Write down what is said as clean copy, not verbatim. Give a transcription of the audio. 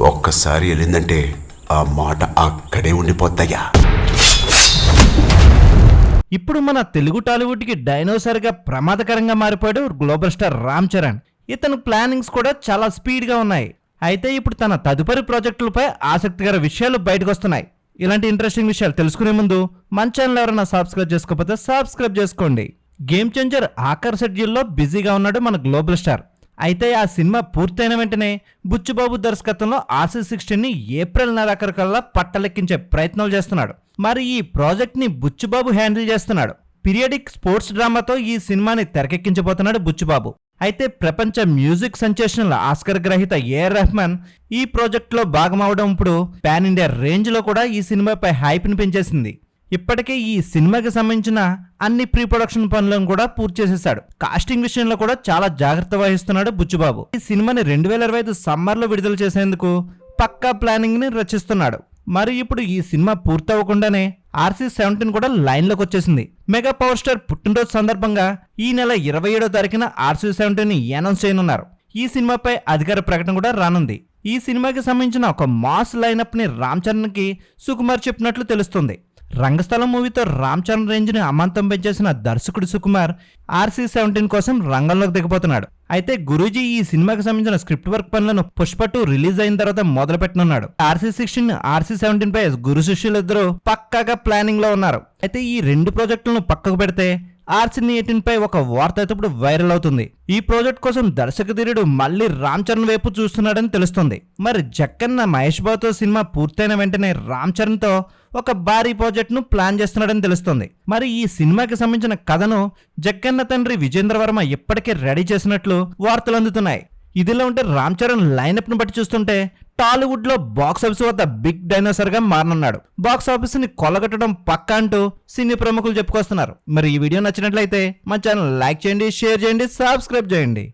ఒక్కసారి వెళ్ళిందంటే ఆ మాట అక్కడే ఉండిపోతాయా. ఇప్పుడు మన తెలుగు టాలీవుడ్కి డైనోసార్గా ప్రమాదకరంగా మారిపోయాడు గ్లోబల్ స్టార్ రామ్ చరణ్. ఇతను ప్లానింగ్స్ కూడా చాలా స్పీడ్గా ఉన్నాయి. అయితే ఇప్పుడు తన తదుపరి ప్రాజెక్టులపై ఆసక్తికర విషయాలు బయటకు వస్తున్నాయి. ఇలాంటి ఇంట్రెస్టింగ్ విషయాలు తెలుసుకునే ముందు మన ఛానల్ ఎవరైనా సబ్స్క్రైబ్ చేసుకోకపోతే సబ్స్క్రైబ్ చేసుకోండి. గేమ్ చేంజర్ ఆఖర్ షెడ్యూల్లో బిజీగా ఉన్నాడు మన గ్లోబల్ స్టార్. అయితే ఆ సినిమా పూర్తయిన వెంటనే బుచ్చిబాబు దర్శకత్వంలో RC16ని ఏప్రిల్ నెలాఖరుకల్లా పట్టలెక్కించే ప్రయత్నాలు చేస్తున్నాడు. మరి ఈ ప్రాజెక్ట్ని బుచ్చిబాబు హ్యాండిల్ చేస్తున్నాడు. పీరియాడిక్ స్పోర్ట్స్ డ్రామాతో ఈ సినిమాని తెరకెక్కించబోతున్నాడు బుచ్చిబాబు. అయితే ప్రపంచ మ్యూజిక్ సెన్సేషనల్ ఆస్కర్ గ్రహీత ఏఆర్ రెహమాన్ ఈ ప్రాజెక్టులో భాగమవడం ఇప్పుడు పాన్ ఇండియా రేంజ్లో కూడా ఈ సినిమాపై హైప్ని పెంచేసింది. ఇప్పటికే ఈ సినిమాకి సంబంధించిన అన్ని ప్రీ ప్రొడక్షన్ పనులను కూడా పూర్తి చేసేశాడు. కాస్టింగ్ విషయంలో కూడా చాలా జాగ్రత్త వహిస్తున్నాడు బుచ్చిబాబు. ఈ సినిమాని 2025 సమ్మర్లో విడుదల చేసేందుకు పక్కా ప్లానింగ్ ని రచిస్తున్నాడు. మరి ఇప్పుడు ఈ సినిమా పూర్తవకుండానే RC17 కూడా లైన్లోకి వచ్చేసింది. మెగా పవర్ స్టార్ పుట్టినరోజు సందర్భంగా ఈ నెల 27వ తారీఖున RC17ని అనౌన్స్ చేయనున్నారు. ఈ సినిమాపై అధికార ప్రకటన కూడా రానుంది. ఈ సినిమాకి సంబంధించిన ఒక మాస్ లైనప్ ని రామ్ చరణ్ కి సుకుమార్ చెప్పినట్లు తెలుస్తుంది. రంగస్థలం మూవీతో రామ్ చరణ్ రేంజ్ ని అమాంతం పెంచేసిన దర్శకుడు సుకుమార్ RC17 కోసం రంగంలోకి దిగబోతున్నాడు. అయితే గురూజీ ఈ సినిమాకి సంబంధించిన స్క్రిప్ట్ వర్క్ పనులను పుష్ప 2 రిలీజ్ అయిన తర్వాత మొదలు పెట్టనున్నాడు. RC16 RC17 పై గురు శిష్యులిద్దరూ పక్కాగా ప్లానింగ్ లో ఉన్నారు. అయితే ఈ రెండు ప్రాజెక్టులను పక్కకు పెడితే RC18 పై ఒక వార్త అయితే ఇప్పుడు వైరల్ అవుతుంది. ఈ ప్రాజెక్ట్ కోసం దర్శకధీరుడు మళ్ళీ రామ్ చరణ్ వైపు చూస్తున్నాడని తెలుస్తుంది. మరి జక్కన్న మహేష్ బాబుతో సినిమా పూర్తయిన వెంటనే రామ్ చరణ్ తో ఒక భారీ ప్రాజెక్ట్ ను ప్లాన్ చేస్తున్నాడని తెలుస్తుంది. మరి ఈ సినిమాకి సంబంధించిన కథను జక్కన్న తండ్రి విజేంద్ర వర్మ ఇప్పటికే రెడీ చేసినట్లు వార్తలు అందుతున్నాయి. ఇదిలో ఉంటే రామ్ చరణ్ లైనప్ ను బట్టి చూస్తుంటే టాలీవుడ్ లో బాక్స్ ఆఫీస్ వద్ద బిగ్ డైనోసార్ గా మారనున్నాడు. బాక్స్ ఆఫీస్ ని కొల్లగొట్టడం పక్కా అంటూ సినీ ప్రముఖులు చెప్పుకొస్తున్నారు. మరి ఈ వీడియో నచ్చినట్లయితే మన ఛానల్ లైక్ చేయండి, షేర్ చేయండి, సబ్స్క్రైబ్ చేయండి.